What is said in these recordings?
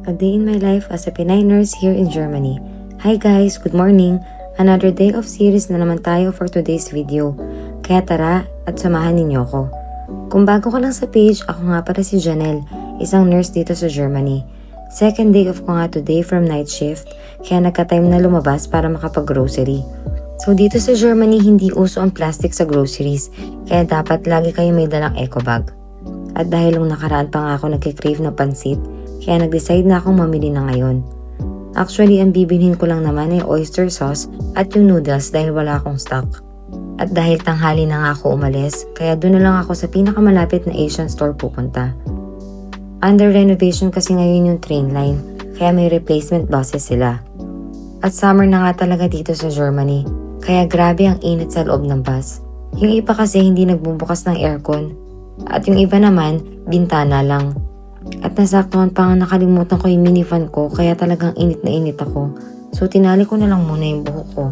A day in my life as a Pinay nurse here in Germany. Hi guys, good morning! Another day of series na naman tayo for today's video. Kaya tara at samahan ninyo ko. Kung bago ka lang sa page, ako nga para si Janelle, isang nurse dito sa Germany. Second day off ko nga today from night shift, kaya nagka-time na lumabas para makapag-grocery. So dito sa Germany, hindi uso ang plastic sa groceries, kaya dapat lagi kayo may dalang eco bag. At dahil nung nakaraan pa nga ako nagkikrave na pansit, kaya nag-decide na akong mamili na ngayon. Actually, ang bibilhin ko lang naman ay oyster sauce at yung noodles dahil wala akong stock. At dahil tanghali na nga ako umalis, kaya doon na lang ako sa pinakamalapit na Asian store pupunta. Under renovation kasi ngayon yung train line, kaya may replacement buses sila. At summer na nga talaga dito sa Germany, kaya grabe ang init sa loob ng bus. Yung iba kasi hindi nagbubukas ng aircon, at yung iba naman, bintana lang. At nasaktuhan pa nga nakalimutan ko yung minifan ko kaya talagang init na init ako. So tinali ko na lang muna yung buhok ko.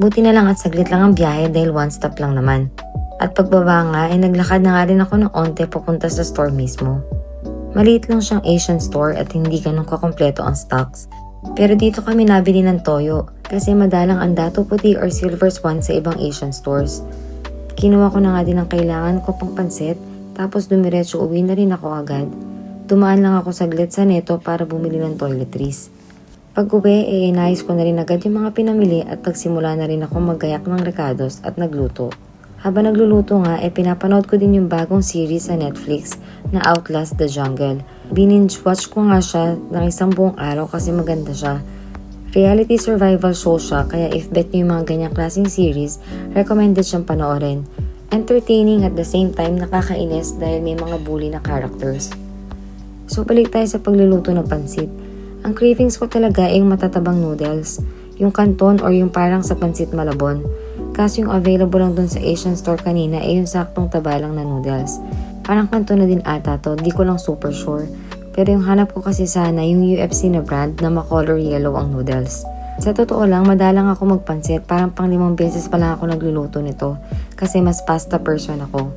Buti na lang at saglit lang ang biyahe dahil one stop lang naman. At pagbaba nga ay naglakad na nga rin ako ng onte papunta sa store mismo. Maliit lang siyang Asian store at hindi ganun kakompleto ang stocks. Pero dito kami nabili ng toyo kasi madalang ang dato puti or silver swan sa ibang Asian stores. Kinuha ko na nga din ang kailangan ko pang pansit tapos dumiretso uwi na rin ako agad. Dumaan lang ako saglit sa Neto para bumili ng toiletries. Pag uwi, inayos ko na rin agad yung mga pinamili at nagsimula na rin ako maggayak ng recados at nagluto. Habang nagluluto nga, pinapanood ko din yung bagong series sa Netflix na Outlast the Jungle. Bininge-watch ko nga siya ng isang buong araw kasi maganda siya. Reality survival show siya, kaya if bet nyo yung mga ganyang klaseng series, recommended siyang panoorin. Entertaining at the same time nakakainis dahil may mga bully na characters. So balik tayo sa pagluluto ng pansit. Ang cravings ko talaga ay yung matatabang noodles, yung canton or yung parang sa pansit malabon. Kaso yung available lang dun sa Asian store kanina ay yung saktong taba lang na noodles. Parang canton na din ata to, di ko lang super sure. Pero yung hanap ko kasi sana yung UFC na brand na ma-color yellow ang noodles. Sa totoo lang, madalang ako magpansit, parang pang 5 beses pa lang ako nagluluto nito kasi mas pasta person ako.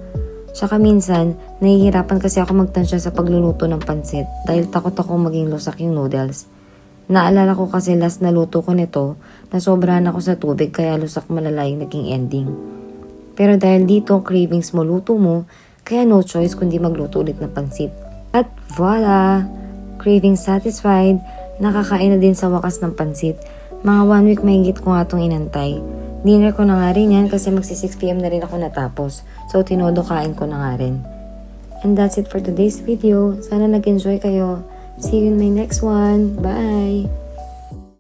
Tsaka minsan, nahihirapan kasi ako magtansya sa pagluluto ng pansit dahil takot ako maging lusak yung noodles. Naalala ko kasi last na luto ko nito, nasobrahan ako sa tubig kaya lusak malala yung naging ending. Pero dahil dito, cravings mo luto mo, kaya no choice kundi magluto ulit ng pansit. At voila! Cravings satisfied, nakakain na din sa wakas ng pansit. Mga 1 week mahigit ko nga itong inantay. Dinner ko na nga rin yan kasi magsi 6 PM na rin ako natapos. So, tinodo kain ko na nga rin. And that's it for today's video. Sana nag-enjoy kayo. See you in my next one. Bye!